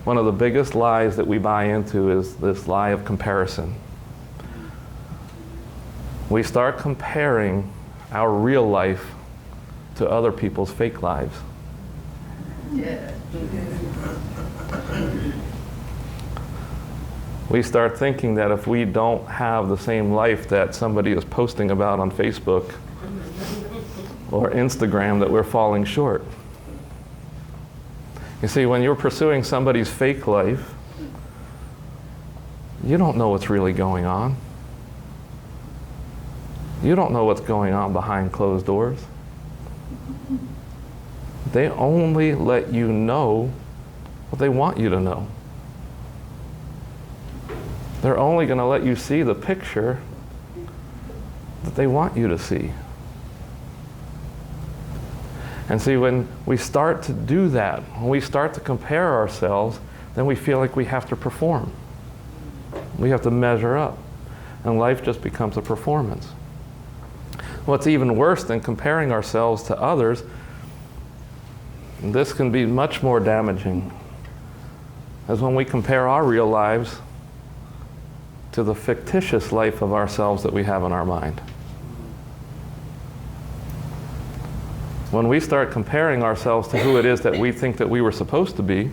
One of the biggest lies that we buy into is this lie of comparison. We start comparing our real life to other people's fake lives. Yeah. We start thinking that if we don't have the same life that somebody is posting about on Facebook or Instagram, that we're falling short. You see, when you're pursuing somebody's fake life, you don't know what's really going on. You don't know what's going on behind closed doors. They only let you know what they want you to know. They're only going to let you see the picture that they want you to see. And see, when we start to do that, when we start to compare ourselves, then we feel like we have to perform. We have to measure up. And life just becomes a performance. What's even worse than comparing ourselves to others, and this can be much more damaging, is when we compare our real lives to the fictitious life of ourselves that we have in our mind. When we start comparing ourselves to who it is that we think that we were supposed to be,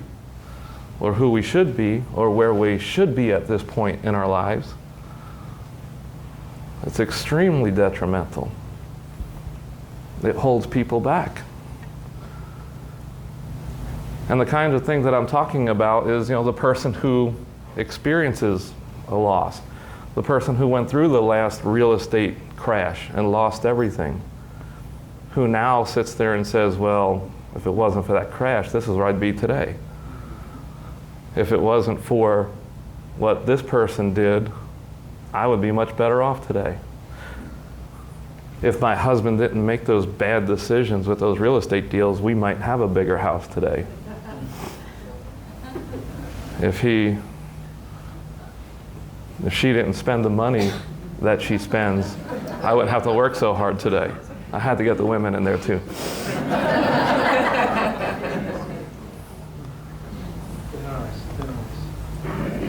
or who we should be, or where we should be at this point in our lives, it's extremely detrimental. It holds people back. And the kinds of things that I'm talking about is, the person who experiences a loss, the person who went through the last real estate crash and lost everything, who now sits there and says, well, if it wasn't for that crash, this is where I'd be today. If it wasn't for what this person did, I would be much better off today. If my husband didn't make those bad decisions with those real estate deals, we might have a bigger house today. If she didn't spend the money that she spends, I wouldn't have to work so hard today. I had to get the women in there too.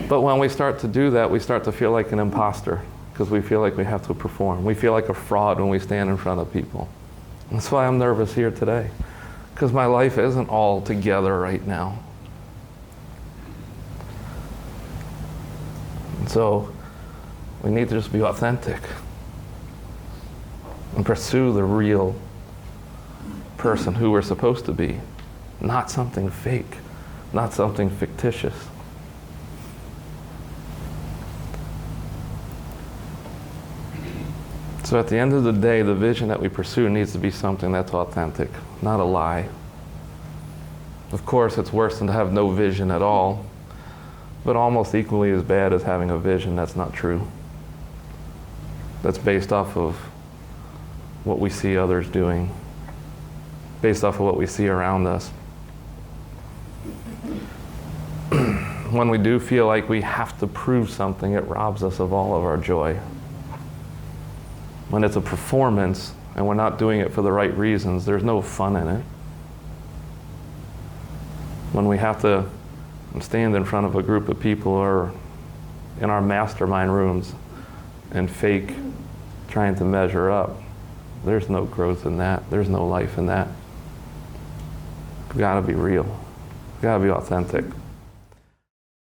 But when we start to do that, we start to feel like an imposter, because we feel like we have to perform. We feel like a fraud when we stand in front of people. That's why I'm nervous here today, because my life isn't all together right now. And so we need to just be authentic and pursue the real person who we're supposed to be, not something fake, not something fictitious. So at the end of the day, the vision that we pursue needs to be something that's authentic, not a lie. Of course, it's worse than to have no vision at all, but almost equally as bad as having a vision that's not true, that's based off of what we see others doing, based off of what we see around us. When we do feel like we have to prove something, it robs us of all of our joy. When it's a performance and we're not doing it for the right reasons, there's no fun in it. When we have to stand in front of a group of people or in our mastermind rooms and fake trying to measure up, there's no growth in that. There's no life in that. We've got to be real. We've got to be authentic.